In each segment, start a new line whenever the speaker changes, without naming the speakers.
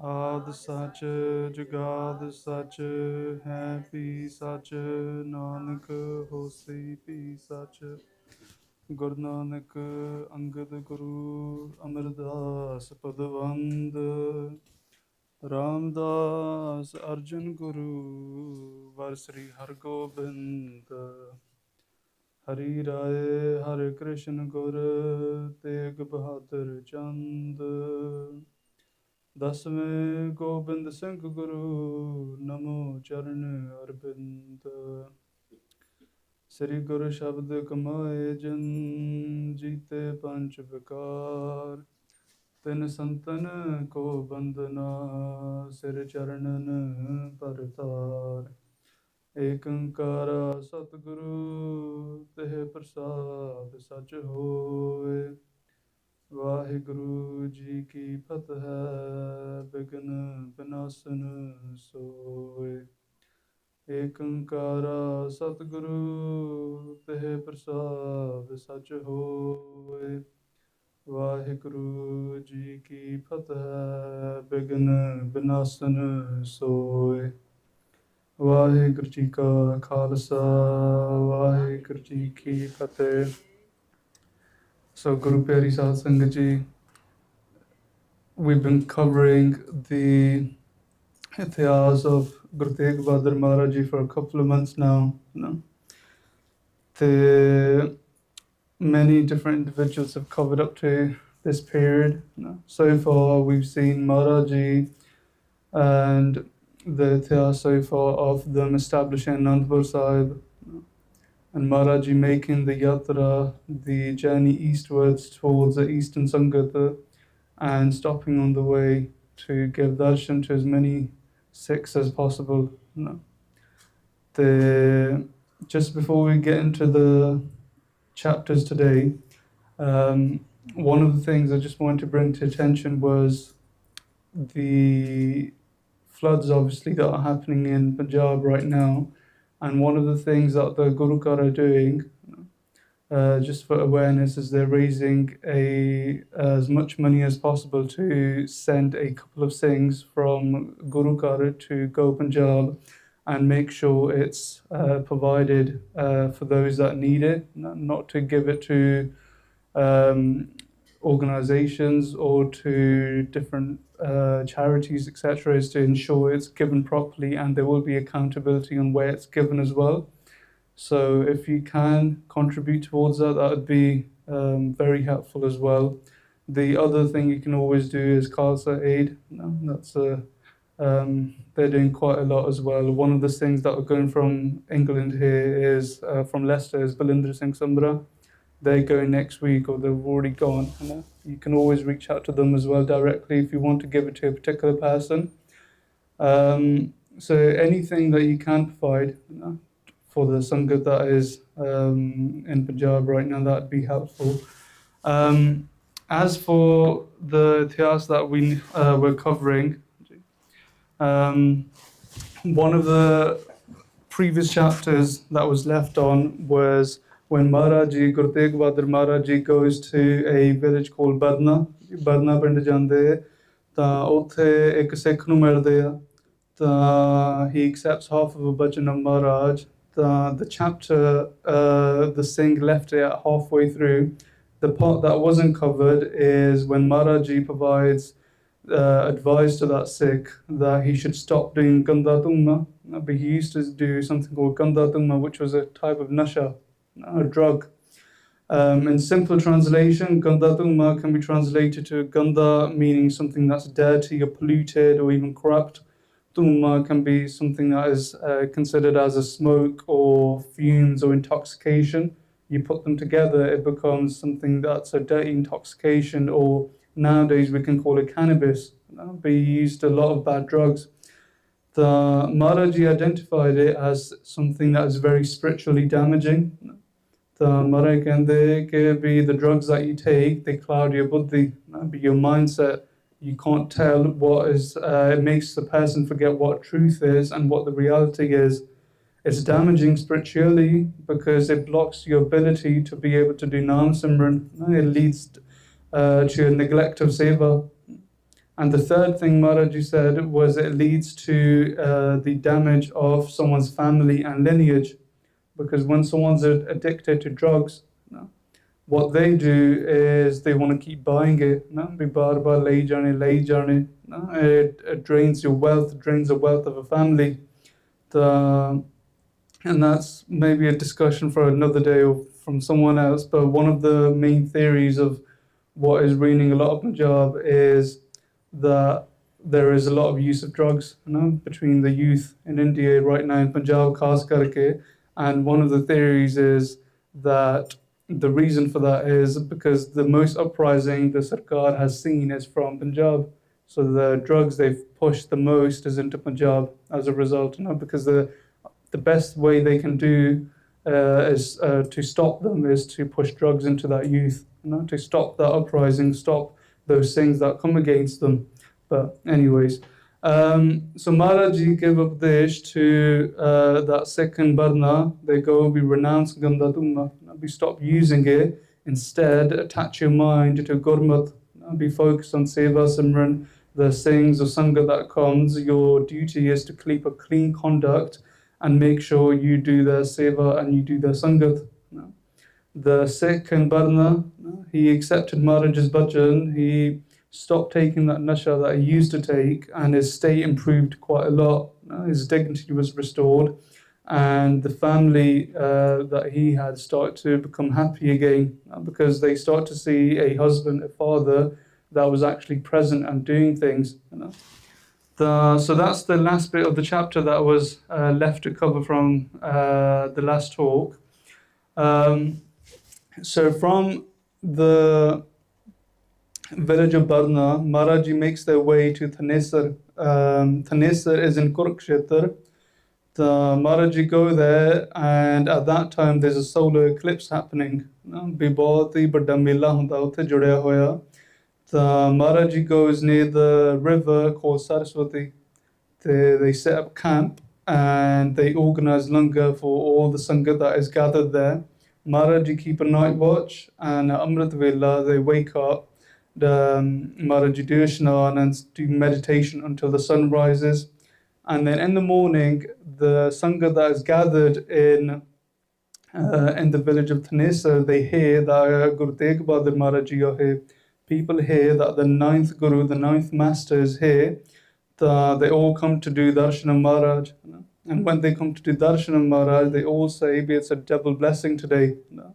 ਆਦਿ ਸੱਚ ਜੁਗਾਦ ਸੱਚ ਹੈ ਵੀ ਸੱਚ ਨਾਨਕ ਹੋਸੀ ਵੀ ਸੱਚ ਗੁਰੂ ਨਾਨਕ ਅੰਗਦ ਗੁਰੂ ਅਮਰਦਾਸ ਪਦਵੰਦ ਰਾਮਦਾਸ ਅਰਜਨ ਗੁਰੂ ਵਰ ਸ੍ਰੀ ਹਰਗੋਬਿੰਦ ਹਰੀ ਰਾਏ ਹਰਿ ਕ੍ਰਿਸ਼ਨ ਗੁਰ ਤੇਗ ਬਹਾਦਰ ਚੰਦ ਦਸਵੇਂ ਗੋਬਿੰਦ ਸਿੰਘ ਗੁਰੂ ਨਮੋ ਚਰਨ ਅਰਬਿੰਦ ਸ੍ਰੀ ਗੁਰੂ ਸ਼ਬਦ ਕਮਾਏ ਜਨ ਜੀਤੇ ਪੰਚ ਵਿਕਾਰ ਤਿਨ ਸੰਤਨ ਕੋ ਬੰਦਨਾ ਸਿਰ ਚਰਨਨ ਪਰਤਾਰ ਏਕ ਓੰਕਾਰ ਸਤਿਗੁਰੂ ਤਿਹ ਪ੍ਰਸਾਦ ਸਚ ਹੋਏ ਵਾਹਿਗੁਰੂ ਜੀ ਕੀ ਫਤਿਹ ਬਿਘਨ ਬਿਨਾਸਨ ਸੋਏ ਏਕ ਓੰਕਾਰ ਸਤਿਗੁਰੂ ਤਿਹ ਪ੍ਰਸਾਦ ਸਚ ਹੋਏ ਵਾਹਿਗੁਰੂ ਜੀ ਕੀ ਫਤਿਹ ਬਿਘਨ ਬਿਨਾਸਨ ਸੋਏ ਵਾਹਿਗੁਰੂ ਜੀ ਕਾ ਖਾਲਸਾ ਵਾਹਿਗੁਰੂ ਜੀ ਕੀ ਫਤਿਹ So Guru Pyari Sahib Sangat Ji, we've been covering the Itihas of Guru Tegh Bahadur Maharaj Ji for a couple of months now. Many different individuals have covered up to this period. So far we've seen Maharaj Ji and the Itihas so far of them establishing Anandpur Sahib, and Maharaj Ji making the yatra, the journey eastwards towards the Eastern Sangat, and stopping on the way to give darshan to as many Sikhs as possible. Just before we get into the chapters today, one of the things I just wanted to bring to attention was the floods obviously that are happening in Punjab right now. And one of the things that the Gurukar are doing, just for awareness, is they're raising as much money as possible to send a couple of Singhs from Gurukar to Go Punjab and make sure it's provided for those that need it, not to give it to organizations or to different charities, etc., is to ensure it's given properly, and there will be accountability on where it's given as well. So if you can contribute towards that, that would be very helpful as well. The other thing you can always do is Khalsa Aid. That's they're doing quite a lot as well. One of the things that are going from England here is from Leicester is Balindra Singh Sambra. They're going next week, or they've already gone. You can always reach out to them as well directly if you want to give it to a particular person. So anything that you can provide for the Sangat that is in Punjab right now, that would be helpful. As for the Itihas that we're covering, one of the previous chapters that was left on was when Maharaj Ji, Guru Tegh Bahadur Maharaj Ji, goes to a village called Badna ਪਿੰਡ ਜਾਂਦੇ ਤਾਂ ਉੱਥੇ ਇੱਕ ਸਿੱਖ ਨੂੰ ਮਿਲਦੇ ਆ ਤਾਂ he accepts half of a bhajan of Maharaj. The chapter, the Singh left it at halfway through. The part that wasn't covered is when Maharaj Ji provides advice to that Sikh that he should stop doing Ganda Tumma. But he used to do something called Ganda Tumma, which was a type of nasha, a drug. In simple translation, Ganda Tumma can be translated to Ganda, meaning something that's dirty or polluted or even corrupt. Tumma can be something that is considered as a smoke or fumes or intoxication. You put them together, it becomes something that's a dirty intoxication, or nowadays we can call it cannabis. But he used a lot of bad drugs. The Maharaj Ji identified it as something that is very spiritually damaging. The Maharaj kende ke be the drugs that you take, they cloud your buddhi, be your mindset. You can't tell what is, it makes the person forget what truth is and what the reality is. It's damaging spiritually because it blocks your ability to be able to do Nam Simran. It leads to a neglect of seva. And the third thing Maharaji said was it leads to the damage of someone's family and lineage. Because when someone's addicted to drugs, you know, what they do is they want to keep buying it. You know? Be bar bar lay jane. You know? It drains your wealth, drains the wealth of a family. And that's maybe a discussion for another day or from someone else. But one of the main theories of what is ruining a lot of Punjab is that there is a lot of use of drugs, you know, between the youth in India right now in Punjab, khas karke. And one of the theories is that the reason for that is because the most uprising the Sarkar has seen is from Punjab. So the drugs they've pushed the most is into Punjab as a result, you know, because the best way they can do is to stop them is to push drugs into that youth, you know, to stop that uprising, stop those things that come against them. But anyways, so Maharaji gave Upadesh to that second Barna. They go, we renounce Ganda Tumma, we stop using it. Instead, attach your mind to Gurmat, be focused on Seva Simran, the sayings of Sangha that comes. Your duty is to keep a clean conduct and make sure you do the Seva and you do the Sangat. The second Barna, he accepted Maharaja's bhajan. He stopped taking that nasha that he used to take, and his state improved quite a lot. His dignity was restored, and the family that he had started to become happy again because they start to see a husband, a father that was actually present and doing things. You know? So that's the last bit of the chapter that was left to cover from the last talk. So from the village of Barna, Maharaji makes their way to Thanesar. Thanesar is in Kurukshetra. The Maharaji go there, and at that time there's a solar eclipse happening. Biboti Bada Mela Hunda Utte Judya Hoya. The Maharaji goes near the river called Saraswati. They set up camp and they organize langar for all the Sangha that is gathered there. Maharaji keep a night watch, and at Amrit Vela they wake up. Maharaji do Ishnan and do meditation until the sun rises. And then in the morning, the Sangha that is gathered in the village of Thanesa, they hear that Guru Tegh Bahadur Maharaji are here. People hear that the ninth Guru, the ninth Master is here. They all come to do Darshan of Maharaj. You know? And when they come to do Darshan of Maharaj, they all say, it's a double blessing today. You know?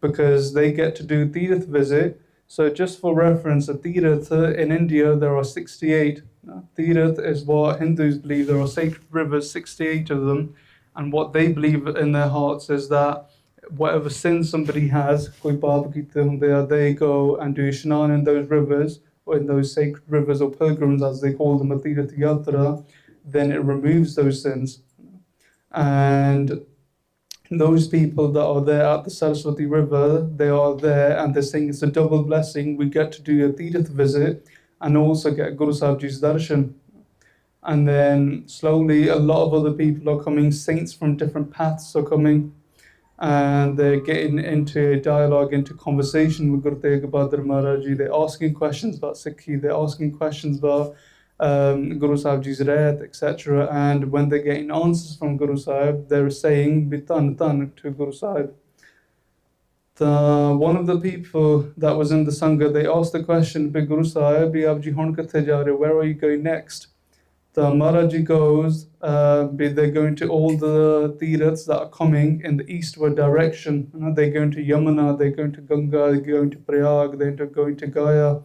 Because they get to do Tirth visit. So just for reference, a Tirth in India, there are 68. You know? Tirth is what Hindus believe. There are sacred rivers, 68 of them. And what they believe in their hearts is that whatever sin somebody has, they go and do Ishnan in those rivers, or in those sacred rivers or pilgrims as they call them, Tirth Yatra, then it removes those sins. And those people that are there at the Saraswati River, they are there and they're saying it's a double blessing. We get to do a Tirth visit and also get Guru Sahib Ji's darshan. And then slowly a lot of other people are coming, saints from different paths are coming, and they're getting into a dialogue, into conversation with Guru Tegh Bahadur Maharaji. They're asking questions about Sikhi, they're asking questions about Guru Sahib Ji's Rahat, etc. And when they're getting answers from Guru Sahib, they're saying Bitan Tan to Guru Sahib. One of the people that was in the Sangha, they asked the question, Guru Sahib, where are you going next? The Maharaji goes, they're going to all the Tirths that are coming in the eastward direction. You know, they're going to Yamuna, they're going to Ganga, they're going to Prayag, they're going to Gaya.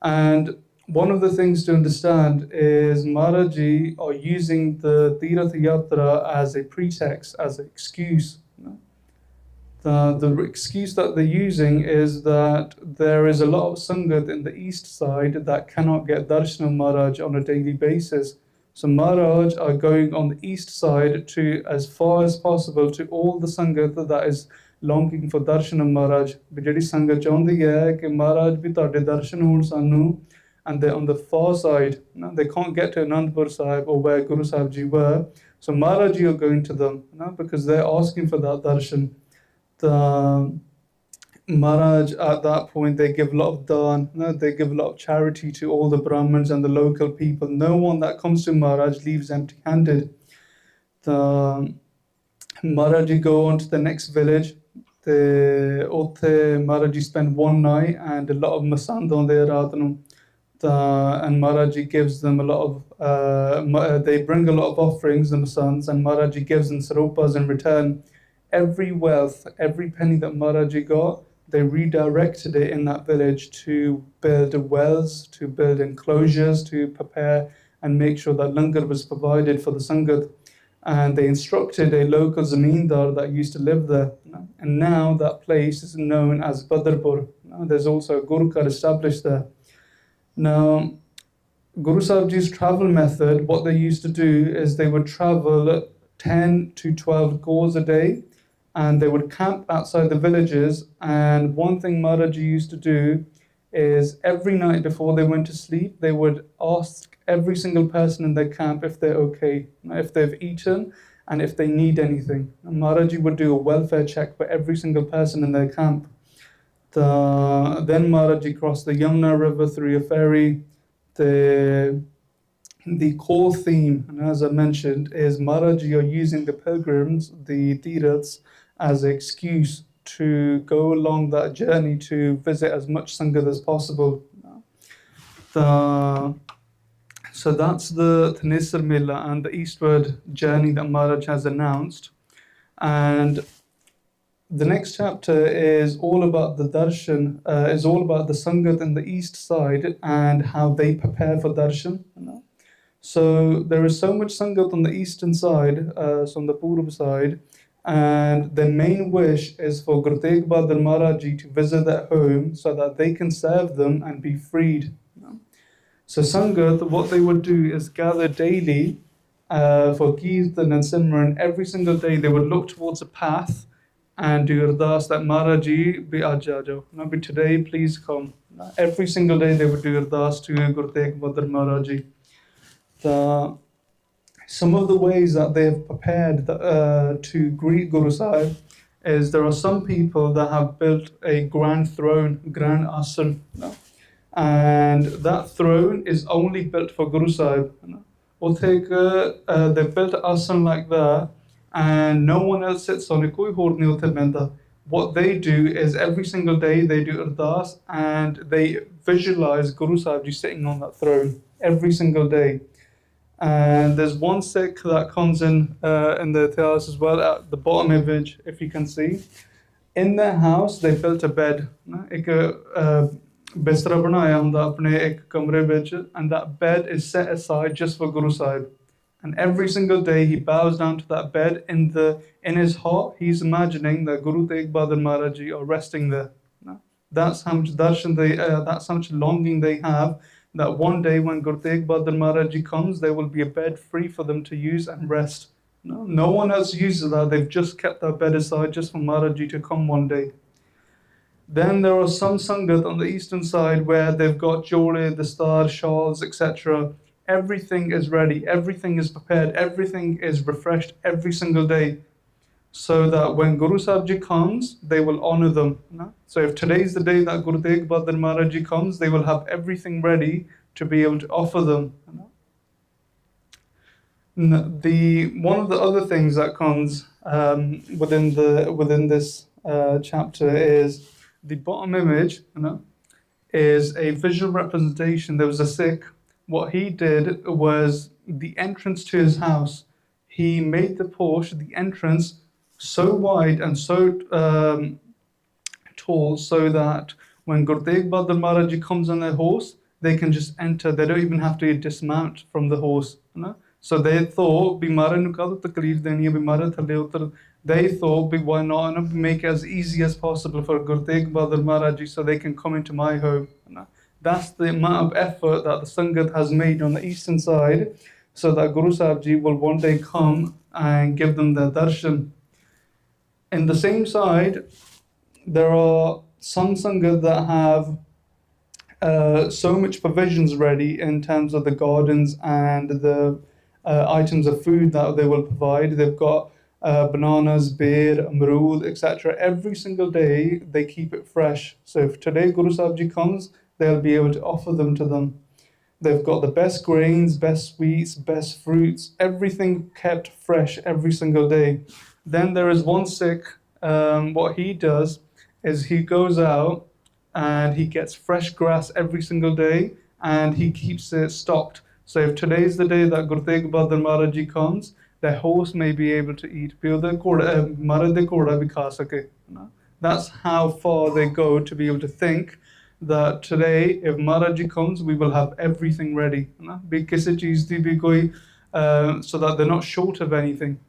And one of the things to understand is Maharaji are using the Tirth Yatra as a pretext, as an excuse. You know? The excuse that they're using is that there is a lot of Sangat in the east side that cannot get Darshan of Maharaj on a daily basis. So Maharaj are going on the east side to, as far as possible, to all the Sangat that is longing for Darshan of Maharaj. Bijadi Sangat chahndi hai ki Maharaj bhi tade darshan hoon sanu, and they're on the far side. You know, they can't get to Anandpur Sahib or where Guru Sahib Ji were. So Maharaj are going to them, you know, because they're asking for that darshan. Maharaj, at that point, they give a lot of daan, they give a lot of charity to all the Brahmins and the local people. No one that comes to Maharaj leaves empty-handed. The Maharaji go on to the next village. The Maharaji spend one night and a lot of masand on there. And Maharaji gives them a lot of, they bring a lot of offerings, the masands, and Maharaji gives them sarupas in return. Every wealth, every penny that Maharaji got, they redirected it in that village to build wells, to build enclosures, to prepare and make sure that langar was provided for the Sangat. And they instructed a local zamindar that used to live there. And now that place is known as Badarpur. There's also a Gurukar established there. Now, Guru Sahib Ji's travel method, what they used to do is they would travel 10 to 12 gaus a day, and they would camp outside the villages. And one thing Maharaji used to do is every night before they went to sleep, they would ask every single person in their camp if they're okay, if they've eaten, and if they need anything. And Maharaji would do a welfare check for every single person in their camp. Then Maharaji crossed the Yamuna River through a ferry. The core theme, and as I mentioned, is Maharaji are using the pilgrims, the Tirthas, as an excuse to go along that journey to visit as much Sangat as possible. So that's the Thanesar Mela and the eastward journey that Maharaj has announced. And the next chapter is all about the Darshan, is all about the Sangat in the east side and how they prepare for Darshan. So there is so much Sangat on the eastern side, so on the Purab side, and the main wish is for Guru Tegh Bahadur Maharaji to visit their home so that they can serve them and be freed. So Sangat, what they would do is gather daily for Kirtan and Simran. Every single day they would look towards a path and do Ardas that Maharaji be Ajajo. Be today, please come. Every single day they would do Ardas to Guru Tegh Bahadur Maharaji. Some of the ways that they have prepared to greet Guru Sahib is there are some people that have built a grand throne, grand asan, and that throne is only built for Guru Sahib. They've built an asan like that, and no one else sits on it. What they do is every single day they do Ardas and they visualize Guru Sahib Ji sitting on that throne every single day. And there's one Sikh that comes in the Ityas as well, at the bottom image, if you can see. In their house, they built a bed. And that bed is set aside just for Guru Sahib. And every single day he bows down to that bed. In his heart, he's imagining that Guru Tegh Bahadur Maharaji are resting there. That's how much darshan that's how much longing they have, that one day when Guru Tegh Bahadur Maharaji comes, there will be a bed free for them to use and rest. No one else uses that. They've just kept that bed aside just for Maharaji to come one day. Then there are some Sangat on the eastern side where they've got Jori, the star, shawls, etc. Everything is ready, everything is prepared, everything is refreshed every single day, so that when Guru Sahib Ji comes, they will honor them. So if today is the day that Guru Tegh Bahadur Maharaji comes, they will have everything ready to be able to offer them. One of the other things that comes within this chapter is the bottom image. Is a visual representation. There was a Sikh. What he did was the entrance to his house. He made the porch, the entrance, so wide and so tall, so that when Guru Tegh Bahadur Maharaji comes on their horse, they can just enter. They don't even have to dismount from the horse. So they thought, they thought, why not make it as easy as possible for Guru Tegh Bahadur Maharaji so they can come into my home. That's the amount of effort that the Sangat has made on the eastern side, so that Guru Sahib Ji will one day come and give them their darshan. In the same side, there are some Sangat that have so much provisions ready in terms of the gardens and the items of food that they will provide. They've got bananas, beer, amrood, etc. Every single day they keep it fresh. So if today Guru Sahib Ji comes, they'll be able to offer them to them. They've got the best grains, best sweets, best fruits, everything kept fresh every single day. Then there is one Sikh, what he does is he goes out and he gets fresh grass every single day and he keeps it stocked. So if today's the day that Guru Tegh Bahadur Maharaj Ji comes, the horse may be able to eat. That's how far they go to be able to think that today, if Maharaji comes, we will have everything ready. So that they're not short of anything.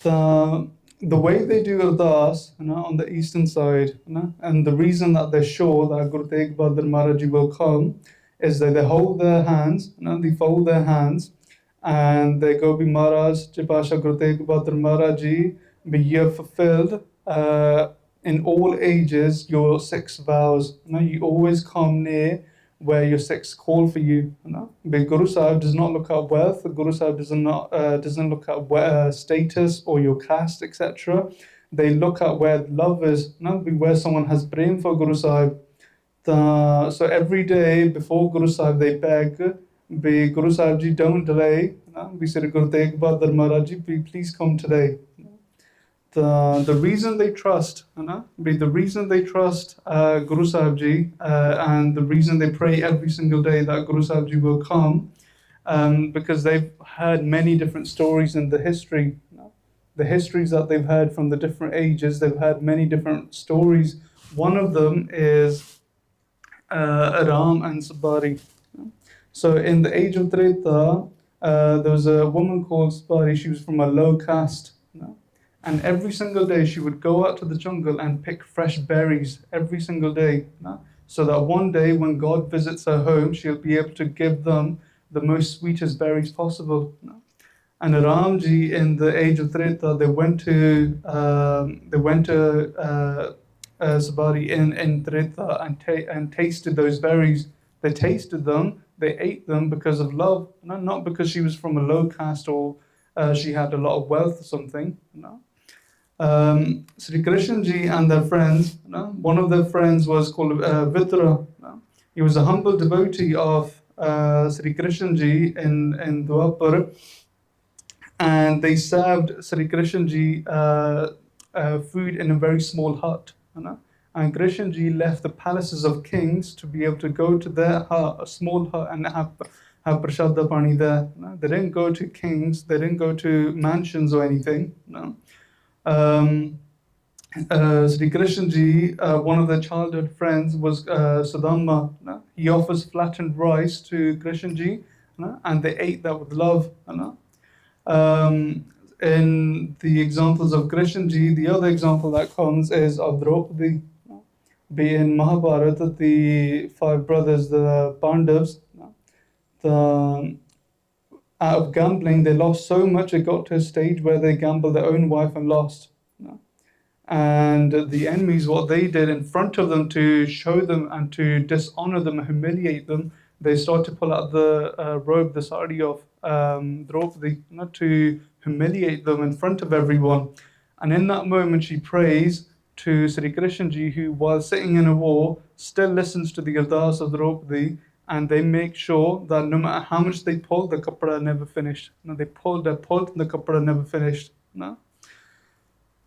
The way they do Ardas on the eastern side, and the reason that they're sure that Guru Tegh Bahadur Maharaj Ji will come is that they hold their hands, they fold their hands, and they go, Be Maharaj, Chipasha Guru Tegh Bahadur Maharaj Ji, be you fulfilled in all ages your 6 vows. You always come near where your 6 call for you. But Guru Sahib does not look at wealth. Guru Sahib doesn't look at status or your caste, etc. They look at where love is, where someone has prem for Guru Sahib. So every day before Guru Sahib they beg, Be Guru Sahib Ji, don't delay. We said, Guru Tegh Bahadur Maharaj Ji, please come today. The reason they trust, the reason they trust Guru Sahib Ji and the reason they pray every single day that Guru Sahib Ji will come, because they've heard many different stories in the history. The histories that they've heard from the different ages, they've heard many different stories. One of them is Ram and Sabari. So in the age of Treta, there was a woman called Sabari. She was from a low caste. And every single day she would go out to the jungle and pick fresh berries every single day. So that one day when God visits her home, she'll be able to give them the most sweetest berries possible. And Ramji in the age of Treta, they went to Sabari in Treta and tasted those berries. They tasted them, they ate them because of love, not because she was from a low caste or she had a lot of wealth or something. Sri Krishna Ji and their friends, one of their friends was called Vitra. He was a humble devotee of Sri Krishna Ji in Dwapar, and they served Sri Krishna Ji food in a very small hut. And Krishna Ji left the palaces of kings to be able to go to their hut, a small hut, and have prasada pani there. They didn't go to kings, they didn't go to mansions or anything. Sri Krishna Ji, one of their childhood friends was Sudama. He offers flattened rice to Krishna Ji, and they ate that with love. In the examples of Krishna Ji, the other example that comes is of Draupadi. In Mahabharata, the 5 brothers, the Pandavas, out of gambling, they lost so much, it got to a stage where they gambled their own wife and lost. And the enemies, what they did in front of them to show them and to dishonor them and humiliate them, they started to pull out the robe, the sari of Draupadi, to humiliate them in front of everyone. And in that moment, she prays to Sri Krishna Ji, who, while sitting in a war, still listens to the ardas of Draupadi, and they make sure that no matter how much they pulled, the kapra never finished. They pulled, and the kapra never finished.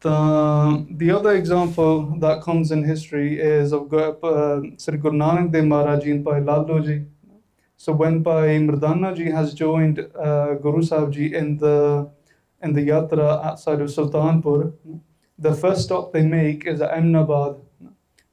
The other example that comes in history is of Sri Guru Nanak Dev Maharaj Ji and Bhai Lalo Ji. So when Bhai Mardana Ji has joined Guru Sahib Ji in the yatra outside of Sultanpur, the first stop they make is at Ahmedabad.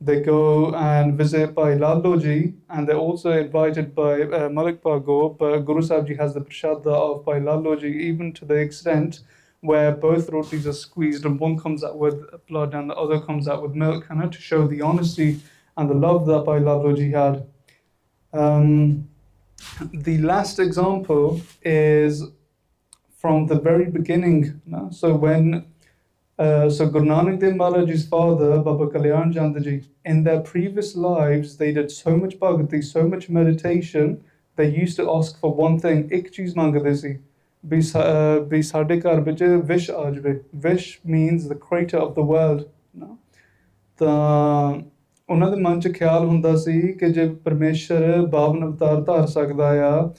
They go and visit Bhai Lalo Ji, and they're also invited by Malik Pago, but Guru Sahib Ji has the prashada of Bhai Lalo Ji, even to the extent where both rotis are squeezed and one comes out with blood and the other comes out with milk, to show the honesty and the love that Bhai Lalo Ji had. The last example is from the very beginning. So when Guru Nanak Dev Maharaj Ji's father, Baba Kalyan Chand Ji, in their previous lives, they did so much bhagati, so much meditation, they used to ask for one thing, ek cheez mangde si. ਵੀ ਸਾਡੇ ਘਰ ਵਿੱਚ ਵਿਸ਼ ਆ ਜਾਵੇ। ਵਿਸ਼ means the creator of the world, ਤਾਂ ਉਹਨਾਂ ਦੇ ਮਨ 'ਚ ਖਿਆਲ ਹੁੰਦਾ ਸੀ ਕਿ ਜੇ ਪਰਮੇਸ਼ਰ 52 ਅਵਤਾਰ ਧਾਰ ਸਕਦਾ ਆ,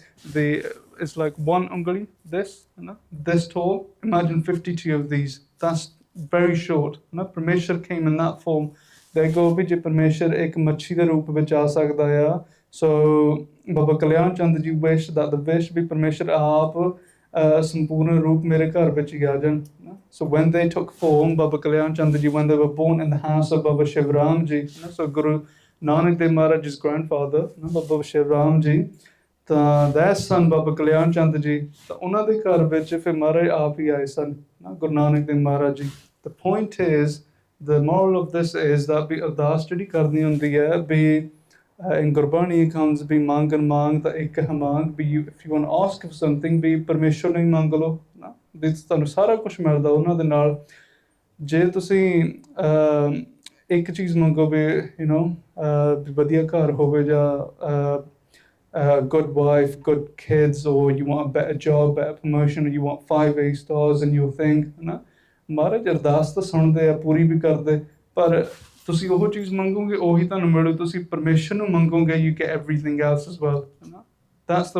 it's like one ਉਂਗਲੀ, this tall, imagine 52 of these, that's very short, ਪਰਮੇਸ਼ਰ came in that form। ਦੇਖੋ ਵੀ ਜੇ ਪਰਮੇਸ਼ਰ ਇੱਕ ਮੱਛੀ ਦੇ ਰੂਪ ਵਿੱਚ ਆ ਸਕਦਾ ਆ, so Baba Kalyan Chand ji wish that the wish ਵੀ ਪਰਮੇਸ਼ਰ ਆਪ ਸੰਪੂਰਨ ਰੂਪ ਮੇਰੇ ਘਰ ਵਿੱਚ ਹੀ ਆ ਜਾਣ। So when they took form, Baba Kalyan Chand ji, when they were born in the house of Baba Shivram ji, so Guru Nanak Dev Maharaj's grandfather, Baba Shivram ji, their son Baba Kalyan Chand ji, ਉਹਨਾਂ ਦੇ ਘਰ ਵਿੱਚ ਫਿਰ ਮਹਾਰਾਜ ਆਪ ਹੀ ਆਏ ਸਨ, Guru Nanak Dev Maharaj ji। The point is, the moral of this is that ਵੀ ਅਰਦਾਸ ਜਿਹੜੀ ਕਰਨੀ ਹੁੰਦੀ ਹੈ ਵੀ in Gurbani comes ਵੀ ਮੰਗਣ ਮੰਗ ਤਾਂ ਇੱਕ ਹੈ ਮੰਗ ਵੀ if you want to ask for something ਵੀ ਪਰਮੇਸ਼ਰ ਨੂੰ ਹੀ ਮੰਗ ਲਓ, ਵੀ ਤੁਹਾਨੂੰ ਸਾਰਾ ਕੁਛ ਮਿਲਦਾ ਉਹਨਾਂ ਦੇ ਨਾਲ। ਜੇ ਤੁਸੀਂ ਇੱਕ ਚੀਜ਼ ਮੰਗੋ ਵੀ ਵਧੀਆ ਘਰ ਹੋਵੇ ਜਾਂ good wife, good kids, or you want a better job, better promotion, or you want 5 A stars in your thing, ਮਹਾਰਾਜ ਅਰਦਾਸ ਤਾਂ ਸੁਣਦੇ ਆ, ਪੂਰੀ ਵੀ ਕਰਦੇ, ਪਰ ਤੁਸੀਂ ਉਹ ਚੀਜ਼ ਮੰਗੋਗੇ ਉਹੀ ਤੁਹਾਨੂੰ ਮਿਲੂ। ਤੁਸੀਂ ਪਰਮੇਸ਼ਰ ਨੂੰ ਮੰਗੋਗੇ, you get everything else as well। That's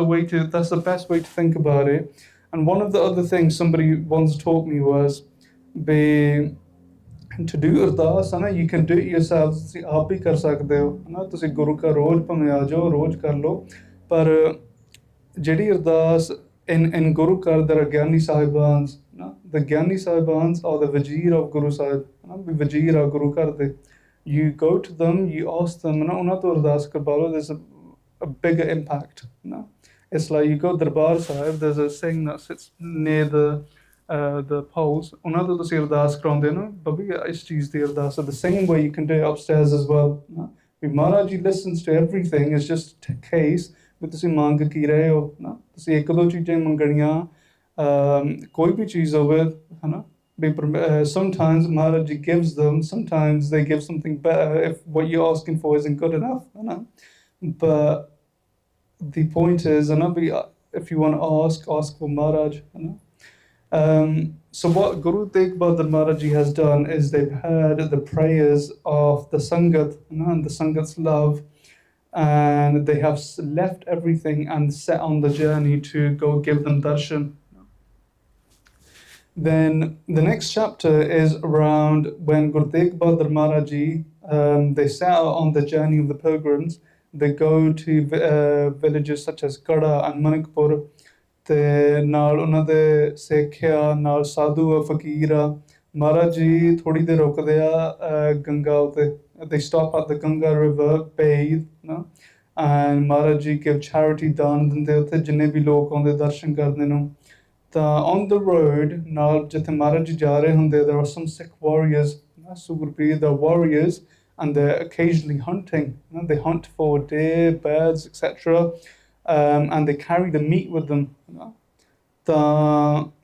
the best way to think about it। And one of the other things somebody once taught me was to do ਅਰਦਾਸ, you can do it yourself, ਤੁਸੀਂ ਆਪ ਹੀ ਕਰ ਸਕਦੇ ਹੋ, ਤੁਸੀਂ ਗੁਰੂ ਘਰ ਰੋਜ਼ ਭਾਵੇਂ ਆ ਜਾਓ, ਰੋਜ਼ ਕਰ ਲਓ, ਪਰ ਜਿਹੜੀ ਅਰਦਾਸ in ਗੁਰੂ ਘਰ there are ਗਿਆਨੀ ਸਾਹਿਬਾਨ, the ਗਿਆਨੀ ਸਾਹਿਬਾਨ are the Wazir of Guru Sahib, ਵੀ ਵਜ਼ੀਰ ਆ ਗੁਰੂ ਘਰ ਦੇ। You go to them, you ask them, ਉਹਨਾਂ ਤੋਂ ਅਰਦਾਸ ਕਰਵਾ ਲਓ, there's a bigger impact। It's like you go to Darbar Sahib, there's a thing that sits near the poles, ਉਹਨਾਂ ਤੋਂ ਤੁਸੀਂ ਅਰਦਾਸ ਕਰਾਉਂਦੇ ਹੋ, ਬਬੀ ਇਸ ਚੀਜ਼ ਦੀ ਅਰਦਾਸ। The same way you can do it upstairs as well। We Maharaj ji listens to everything, it's just a case ਵੀ ਤੁਸੀਂ ਮੰਗ ਕੀ ਰਹੇ ਹੋ। ਤੁਸੀਂ ਇੱਕ ਦੋ ਚੀਜ਼ਾਂ ਮੰਗਣੀਆਂ, ਕੋਈ ਵੀ ਚੀਜ਼ ਹੋਵੇ, sometimes Maharaj ji gives them, sometimes they give something better if what you're asking for isn't good enough, but the point is, if you want to ask for Maharaj। So what Guru Tegh Bahadur Maharaj ji has done is they've heard the prayers of the Sangat, and the Sangat's love, and they have left everything and set on the journey to go give them darshan। Then the next chapter is around when Guru Tegh Bahadur Maharaj ji, they set out on the journey of the pilgrims। They go to villages such as Kada and Manikpur, ਤੇ ਨਾਲ ਉਹਨਾਂ ਦੇ ਸਿੱਖਿਆ ਨਾਲ ਸਾਧੂ ਆ, ਫਕੀਰ ਆ। ਮਹਾਰਾਜ ਜੀ ਥੋੜ੍ਹੀ ਦੇਰ ਰੁਕਦੇ ਆ ਗੰਗਾ ਉੱਤੇ, they stop at the Ganga river, bathe, and Maharaj ji give charity, ਦਾਨ ਦਿੰਦੇ ਉੱਥੇ ਜਿੰਨੇ ਵੀ ਲੋਕ ਆਉਂਦੇ ਦਰਸ਼ਨ ਕਰਨ ਨੂੰ। ਤਾਂ on the road ਨਾਲ ਜਿੱਥੇ ਮਹਾਰਾਜ ਜੀ ਜਾ ਰਹੇ ਹੁੰਦੇ, there are some Sikh warriors, Sugrupir, they're warriors, and they're occasionally hunting, they hunt for deer, birds, etc., and they carry the meat with them।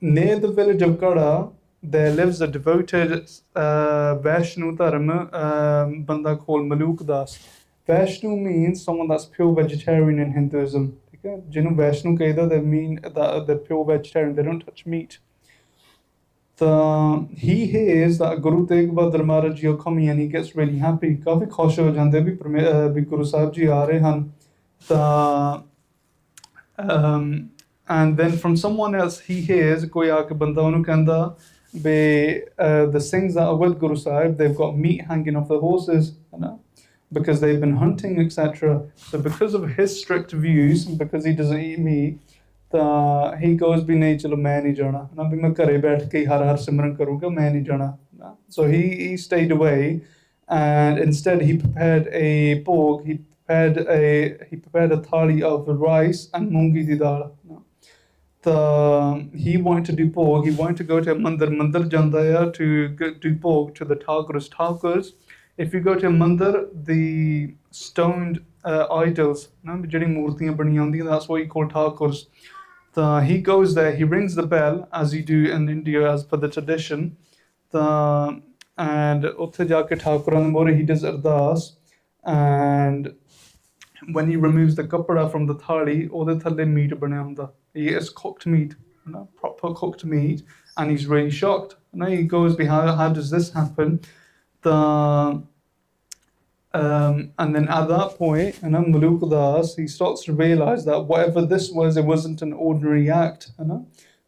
Near the village of Kada, there lives a devoted Vaishnu dharma banda called Maluk Das। Vaishnu means someone that's pure vegetarian in Hinduism। ਜਿਹਨੂੰ ਵੈਸ਼ਨੂੰ ਕਹੀਦਾ, they mean that they're pure vegetarian, they don't touch meat। ਤਾਂ he hears that Guru Tegh Bahadur Maharaj ji are coming and he gets really happy, ਕਾਫੀ ਖੁਸ਼ ਹੋ ਜਾਂਦੇ ਵੀ ਗੁਰੂ ਸਾਹਿਬ ਜੀ ਆ ਰਹੇ ਹਨ। ਤਾਂ and then from someone else he hears, ਕੋਈ ਆ ਕੇ ਬੰਦਾ ਉਹਨੂੰ ਕਹਿੰਦਾ ਵੀ the Singhs that are with Guru Sahib, they've got meat hanging off the horses, because they've been hunting, etc. So because of his strict views, because he doesn't eat meat, he goes ਵੀ ਨਹੀਂ ਚਲੋ ਮੈਂ ਨਹੀਂ ਜਾਣਾ, ਵੀ ਮੈਂ ਘਰੇ ਬੈਠ ਕੇ ਹਰ ਹਰ ਸਿਮਰਨ ਕਰੂੰਗਾ, ਮੈਂ ਨਹੀਂ ਜਾਣਾ। So he stayed away, and instead he prepared a pork, he prepared a thali of rice and mungi di dal। He wanted to do pork, he wanted to go to a mandir janda hai to do pork to the Thakurs। If you go to a mandir, the stoned idols, ਜਿਹੜੀ ਮੂਰਤੀਆਂ ਬਣੀਆਂ ਹੁੰਦੀਆਂ, that's what you call Thakurs। He goes there, he rings the bell as you do in India as per the tradition, and ਉੱਥੇ ਜਾ ਕੇ ਠਾਕੁਰਾਂ ਦੇ ਮੂਹਰੇ he does ardas, and when he removes the kapda from the thali, ਉਹਦੇ ਥੱਲੇ meat ਬਣਿਆ ਹੁੰਦਾ, it's cooked meat, proper cooked meat, and he's really shocked. He goes, how does this happen? And then at that point, Maluk Das, he starts to realize that whatever this was, it wasn't an ordinary act.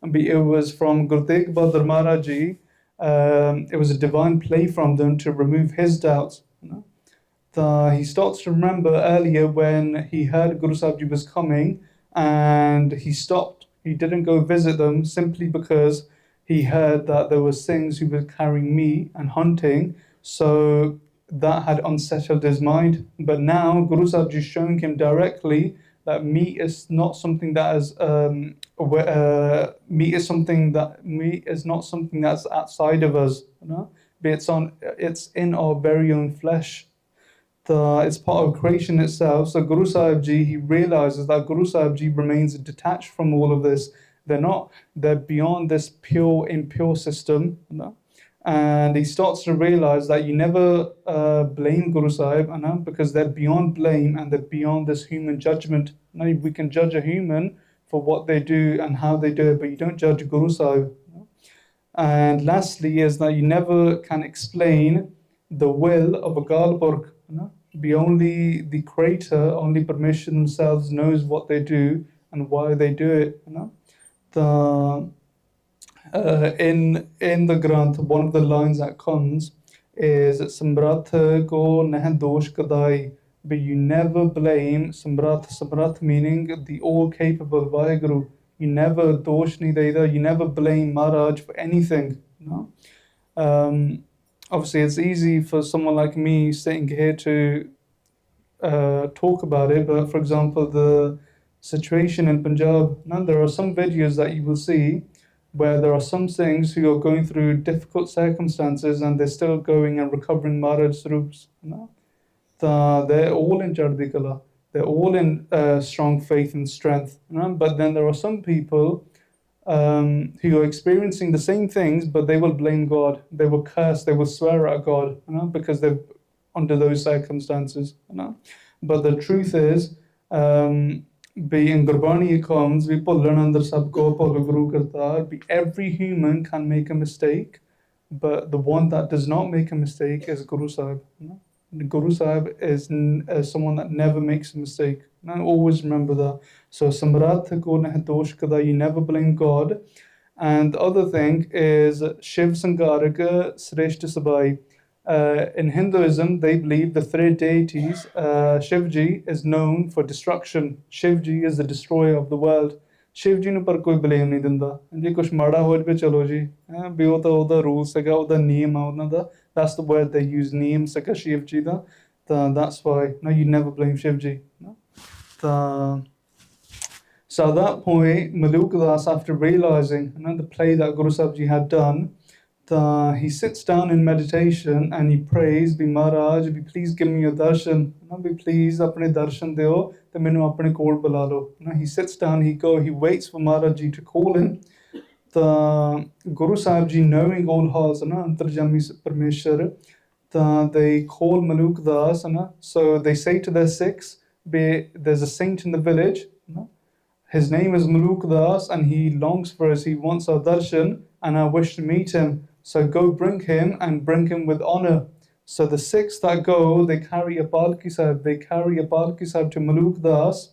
It was from Guru Tegh Bahadur Maharaj Ji. It was a divine play from them to remove his doubts. He starts to remember earlier when he heard Guru Sahib Ji was coming, and he stopped. He didn't go visit them simply because he heard that there were Singhs who were carrying meat and hunting. So that had unsettled his mind. But now Guru Sahib Ji is showing him directly that meat is not something that is meat is not something that's outside of us. It's in our very own flesh. It's part of creation itself. So Guru Sahib Ji, he realizes that Guru Sahib Ji remains detached from all of this. They're beyond this pure, impure system. And he starts to realize that you never blame Guru Sahib, because they're beyond blame and they're beyond this human judgment. We can judge a human for what they do and how they do it, but you don't judge Guru Sahib. And lastly is that you never can explain the will of a Galpurk. Only the Creator, only Parmeshwar themselves knows what they do and why they do it. In the Granth, one of the lines that comes is Samratha ko neh dosh kadai. But you never blame Samrath meaning the all-capable Vaheguru. You never dosh ni deida, you never blame Maharaj for anything. Obviously, it's easy for someone like me sitting here to talk about it, but for example, the situation in Punjab, there are some videos that you will see where there are some Singhs who are going through difficult circumstances and they're still going and recovering Maharaj Swaroops. They're all in Chardhi Kala. They're all in strong faith and strength. But then there are some people who are experiencing the same things, but they will blame God. They will curse, they will swear at God, because they're under those circumstances. But the truth is, being Gurbani comes, we learn under Sabko Guru Kartar. Every human can make a mistake, but the one that does not make a mistake is Guru Sahib. Guru Sahib is someone that never makes a mistake. Always remember that. So Samrat ko neh dosh kada, you never blame God. And the other thing is Shiv Sangarika Sreshta Sabai. In Hinduism, they believe the three deities, Shivji is known for destruction. Shivji is the destroyer of the world. Shivji nu par koi blame nahi dinda. Je kuch mada ho jaye chalo ji. Bi wo ta oda rule saga, oda niyam a ona da. That's the word they use, niyam saga Shivji da. That's why. No, you never blame Shivji. So at that point, Maluk Das, after realizing the play that Guru Sahib Ji had done, he sits down in meditation and he prays, Be Maharaj, be please give me your darshan. Be please apne darshan deo, te mainu apne kol bula lo. He sits down, he waits for Maharaj Ji to call him. The Guru Sahib Ji, knowing all hearts, Antarjami Parmeshwar, they call Maluk Das. So they say to their Sikhs, there's a saint in the village. His name is Maluk Das and he longs for us, he wants our darshan and I wish to meet him. So go bring him and bring him with honor. So the Sikhs that go, they carry a Palki Sahib. They carry a Palki Sahib to Maluk Das.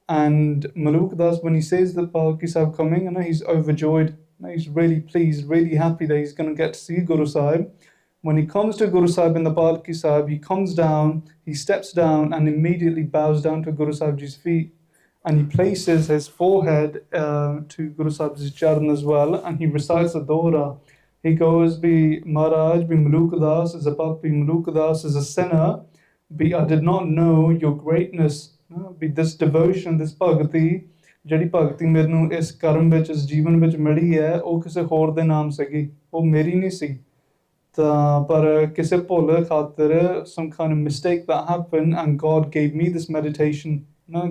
And Maluk Das, when he sees the Palki Sahib coming, he's overjoyed. He's really pleased, really happy that he's going to get to see Guru Sahib. When he comes to Guru Sahib in the Palki Sahib, he comes down, he steps down and immediately bows down to Guru Sahib Ji's feet. And he places his forehead to Guru Sahib's charan as well, and he recites a dohra. He goes, Be Maharaj, be Maluk Das is a papi, Maluk Das is a sinner. Be I did not know your greatness. Be this devotion, this bhagati, ਜਿਹੜੀ ਭਗਤੀ ਮੈਨੂੰ ਇਸ ਕਰਮ ਵਿੱਚ ਇਸ ਜੀਵਨ ਵਿੱਚ ਮਿਲੀ ਹੈ ਉਹ ਕਿਸੇ ਹੋਰ ਦੇ ਨਾਮ ਸੀਗੀ ਉਹ ਮੇਰੀ ਨਹੀਂ ਸੀ ਤਾਂ ਪਰ ਕਿਸੇ ਭੁੱਲ ਖਾਤਰ some kind of mistake that happened and God gave me this meditation.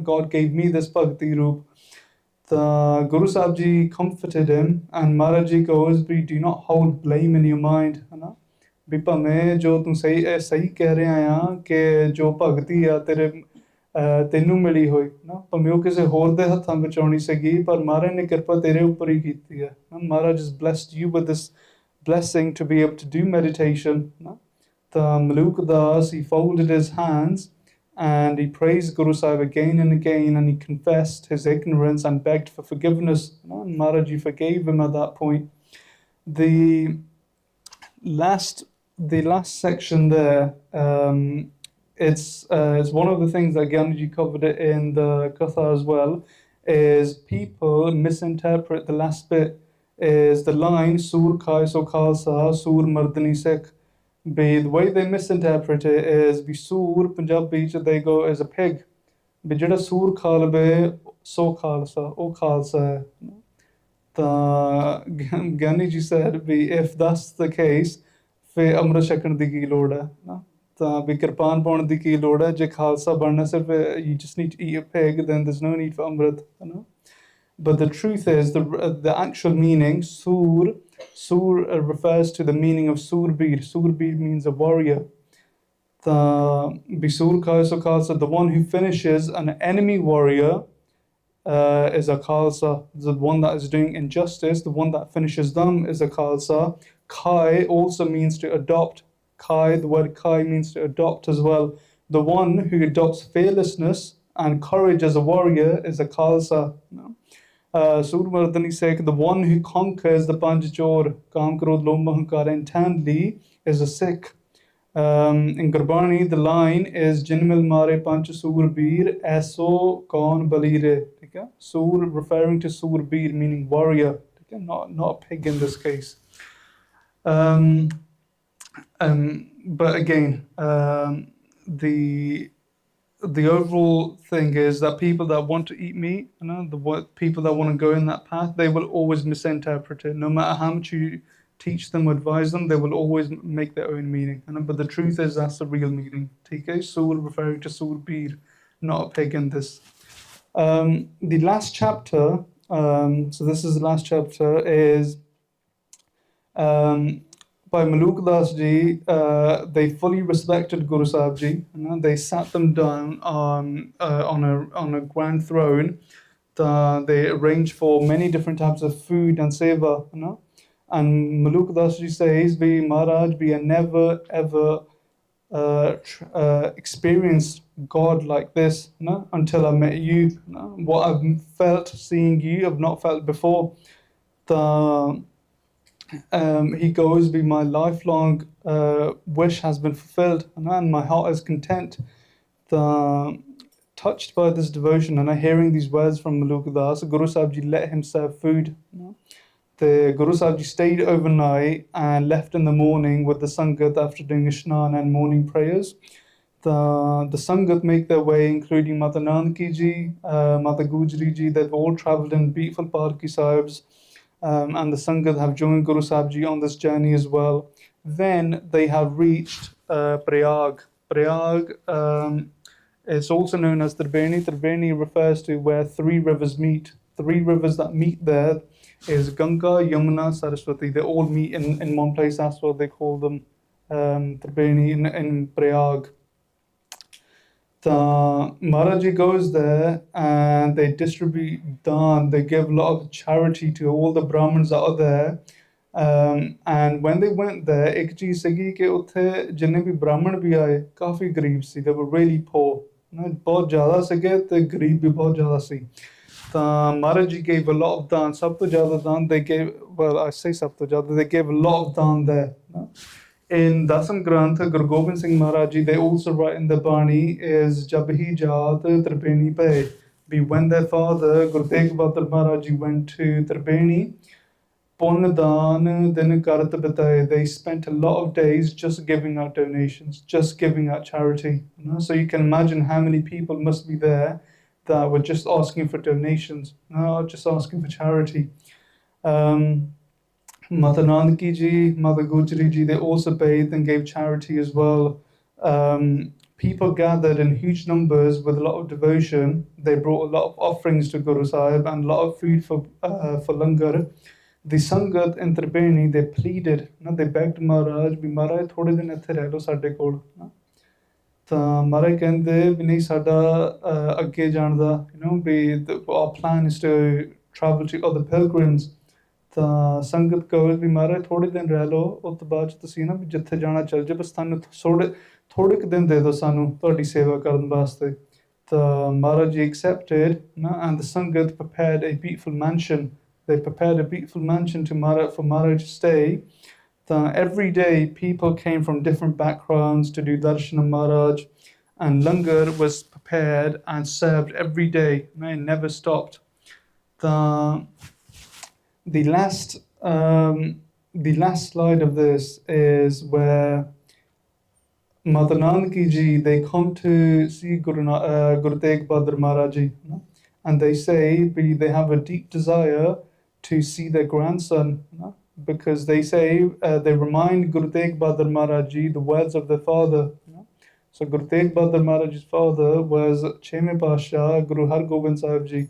God gave me this bhakti roop. The Guru Sahib Ji comforted him and Maharaj Ji goes, do not hold blame in your mind. भी भावें जो तू सही कह रहा है कि जो भगती है तेरे ਤੈਨੂੰ ਮਿਲੀ ਹੋਈ ਨਾ ਭਾਵੇਂ ਉਹ ਕਿਸੇ ਹੋਰ ਦੇ ਹੱਥਾਂ ਵਿੱਚ ਆਉਣੀ ਸੀਗੀ ਪਰ ਮਹਾਰਾਜ ਨੇ ਕਿਰਪਾ ਤੇਰੇ ਉੱਪਰ ਹੀ ਕੀਤੀ ਹੈ ਮਹਾਰਾਜ has blessed you with this blessing to be able to do meditation ਨਾ ਤਾਂ ਮਲੂਕ ਦਾਸ he folded his hands and he praised Guru Sahib again and again and he confessed his ignorance and begged for forgiveness and Maharaj you forgave him at that point. The last section there it's one of the things that Gyanji covered it in the Katha as well is people misinterpret the last bit is the line Sur Khai So Khalsa Sur Mardani Sikh. The way they misinterpret it is be Sur Punjabi they go as a pig be jada Sur Khalbe So Khalsa O Khalsa the Gyanji said be if that's the case fe Amrit Shakhan di ki lod hai ਤਾਂ ਵੀ ਕਿਰਪਾਨ ਪਾਉਣ ਦੀ ਕੀ ਲੋੜ ਹੈ ਜੇ ਖਾਲਸਾ ਬਣਨਾ ਸਿਰਫ you just need to eat a pig then there's no need for amrit but the truth is the actual meaning sur refers to the meaning of surbir means a warrior the bisur khalsa the one who finishes an enemy warrior is a khalsa the one that is doing injustice the one that finishes them is a khalsa khai also means to adopt Kai, the word Kai means to adopt as well. The one who adopts fearlessness and courage as a warrior is a Khalsa. Surmardani Sikh, the one who conquers the Panj Chor, Kam Krodh Lobh Ahankar intently is a Sikh. In Gurbani, the line is Jinmil Mare Panch Surbir Eso Kaun Balire. Sur referring to Surbir meaning warrior, not a pig in this case. But again, the overall thing is that people that want to eat meat, people that want to go in that path, they will always misinterpret it. No matter how much you teach them or advise them, they will always make their own meaning. But the truth is that's the real meaning. TK, Sur referring to Surbir, not a pig in this. The last chapter, so this is the last chapter, is by Maluk Das ji, they fully respected Guru Sahib ji. They sat them down on a grand throne. They arranged for many different types of food and seva. And Maluk Das ji says, "We Maharaj, we have never ever experienced God like this until I met you. What I've felt seeing you, I've not felt before." He goes, "Be my lifelong wish has been fulfilled, and my heart is content." Touched by this devotion, and hearing these words from Maluk Das, Guru Sahib Ji let him serve food. The Guru Sahib Ji stayed overnight and left in the morning with the Sangat after doing Ishnan and morning prayers. The Sangat make their way, including Mata Nanki Ji, Mata Gujri Ji. They've all travelled in beautiful Parki Sahibs. And the Sangat have joined Guru Sahib Ji on this journey as well. Then they have reached Prayag. Prayag is also known as Tribeni. Tribeni refers to where three rivers meet. Three rivers that meet there is Ganga, Yamuna, Saraswati. They all meet in one place. That's what they call them, Tribeni in Prayag. Maharaj Ji goes there and they distribute dhan, they give a lot of charity to all the Brahmins that are there. And when they went there, ek cheez sigi ke utthe jinne bhi Brahmin bhi aaye, kafi gareeb si, they were really poor. Bahut zyada sige te gareeb bhi bahut zyada si. Maharaj Ji gave a lot of dhan, sab to zyada dhan they gave, well I say sab to zyada, they gave a lot of dhan there. In Dasam Granth, Guru Gobind Singh Maharaj Ji, they also write in the Bani is Jabhi Jaat Tribeni Pe. Be when their father, Guru Tegh Bahadur Maharaj Ji, went to Tribeni, Pon-dan din karat bitaye. They spent a lot of days just giving out donations, just giving out charity. So you can imagine how many people must be there that were just asking for donations, just asking for charity. Mata Nanki Ji, Mata Gujri Ji, they also bathed and gave charity as well. People gathered in huge numbers with a lot of devotion. They brought a lot of offerings to Guru Sahib and a lot of food for langar. The Sangat in Tribeni, they pleaded, they begged Maharaj, "Maharaj, thode din ithe reh lo sade kol." ਤਾਂ ਮਹਾਰਾਜ ਕਹਿੰਦੇ ਵੀ ਨਹੀਂ ਸਾਡਾ ਅੱਗੇ ਜਾਣ ਦਾ ਵੀ our plan is to travel to other pilgrims ਤਾਂ ਸੰਗਤ ਕਹੇ ਵੀ ਮਹਾਰਾਜ ਥੋੜ੍ਹੇ ਦਿਨ ਰਹਿ ਲਓ ਉਸ ਤੋਂ ਬਾਅਦ 'ਚ ਤੁਸੀਂ ਨਾ ਵੀ ਜਿੱਥੇ ਜਾਣਾ ਚੱਲ ਜਾਓ ਬਸ ਤੁਹਾਨੂੰ ਥੋੜ੍ਹੇ ਕੁ ਦਿਨ ਦੇ ਦਿਓ ਸਾਨੂੰ ਤੁਹਾਡੀ ਸੇਵਾ ਕਰਨ ਵਾਸਤੇ ਤਾਂ Maharaj ji accepted and the ਸੰਗਤ prepared a beautiful mansion. They prepared a beautiful mansion to for Maharaj to stay. Every day people came from different backgrounds to do darshan of Maharaj, and langar was prepared and served every day. It never stopped. The last slide of this is where Mata Nanaki ji, they come to see Guru Tegh Bahadur Maharaj ji, and they say they have a deep desire to see their grandson, because they say they remind Guru Tegh Bahadur Maharaj ji the words of their father. So Guru Tegh Bahadur Maharaj ji's father was Chheme Pasha Guru Har Gobind Sahib ji,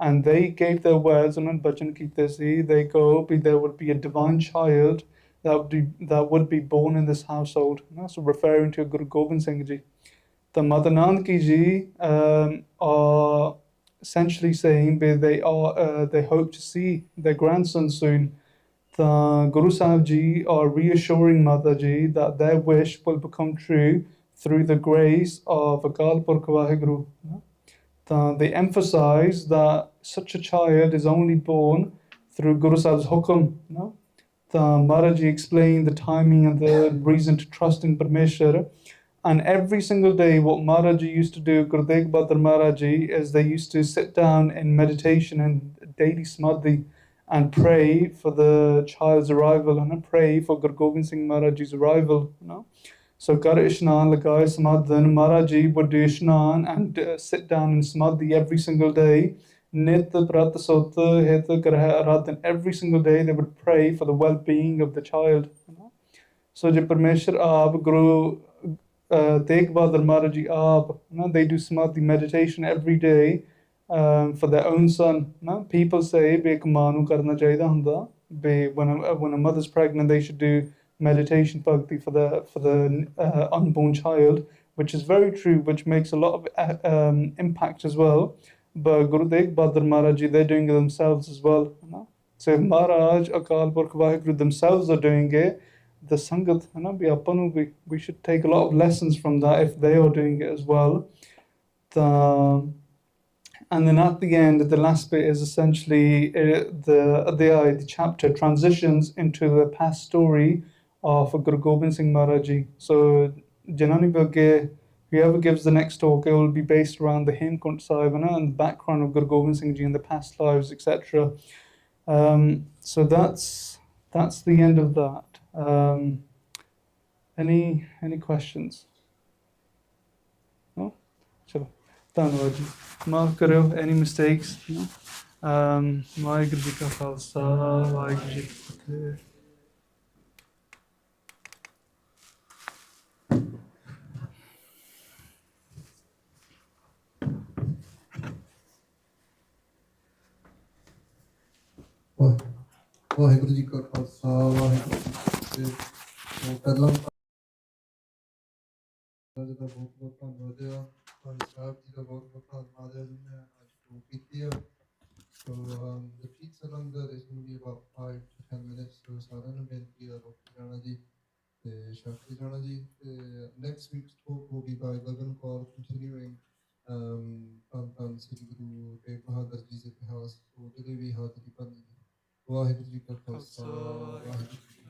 and they gave their words on Bachan Kite Si. They go, there would be a divine child that would be born in this household. So referring to Guru Gobind Singh Ji. The Madanand Ji are essentially saying they hope to see their grandson soon. The Guru Sahib Ji are reassuring Mataji that their wish will become true through the grace of Akal Purkh Vaheguru. They emphasize that such a child is only born through Guru Sahib's hukum. Maharaj Ji explained the timing and the reason to trust in Parmeshwar. And every single day, what Maharaj Ji used to do, Guru Tegh Bahadur Maharaj Ji, is they used to sit down in meditation and daily samadhi and pray for the child's arrival and pray for Guru Gobind Singh Maharaj Ji's arrival. So Kar Ishnan Lagai Samadhan, Maharaj Ji would do Ishnan and sit down in Samadhi every single day. Nit Prat Sota Hit Karha Aradhan. Every single day they would pray for the well-being of the child. So Je Parmeshwar Aap Guru Tegh Bahadur Maharaj Ji Aap, they do Samadhi meditation every day for their own son. People say Bek Manu Karna Chaida Hunda. When a mother's pregnant, they should do meditation bhakti for the unborn child, which is very true, which makes a lot of impact as well. But Guru Tegh Bahadur Maharaj Ji, they're doing it themselves as well. So if Maharaj, Akal Purkh Vaheguru themselves are doing it, the Sangat, we should take a lot of lessons from that if they are doing it as well. And then at the end, the last bit is essentially the chapter transitions into the past story of Guru Gobind Singh Maharaj Ji. So Janani Bhagge, whoever gives the next talk, it will be based around the Hemkund Sahib and the background of Guru Gobind Singh Ji in the past lives, etc. So that's the end of that. Any questions? No? Chalo. Dhanyawad ji. Maaf karo, any mistakes? No? Vaheguru ji ka khalsa, Vaheguru ji ki fateh.
Waheguru ji ਕਾ ਖਾਲਸਾ ਵਾਹਿਗੁਰੂ ਜੀ ਕੀ ਫਤਿਹ। ਪਹਿਲਾਂ ਜੀ ਦਾ ਬਹੁਤ ਬਹੁਤ ਧੰਨਵਾਦ ਆ ਭਾਈ ਸਾਹਿਬ ਜੀ ਦਾ ਬਹੁਤ ਬਹੁਤ ਧੰਨਵਾਦ ਹੈ ਜਿਹਨੇ ਅੱਜ ਸ਼ੋਅ ਕੀਤੀ ਆ। So the pizza langa is going to be about 5 to 10 minutes. So ਸਾਰਿਆਂ ਨੂੰ ਬੇਨਤੀ ਆ ਰੋਕ ਜਾਣਾ ਜੀ ਤੇ ਛਕ ਜਾਣਾ ਜੀ। Next week's talk will be by Gagan Kaur, continuing ਧੰਨ ਸ੍ਰੀ ਗੁਰੂ ਤੇਗ ਬਹਾਦਰ ਜੀ ਦੇ ਇਤਿਹਾਸ ਉਹਦੇ ਵੀ ਹਾਜ਼ਰੀ ਭਰਨੀ। ਵਾਹਿਗੁਰੂ ਜੀ ਕਾ ਖਾਲਸਾ ਵਾਹਿਗੁਰੂ ਜੀ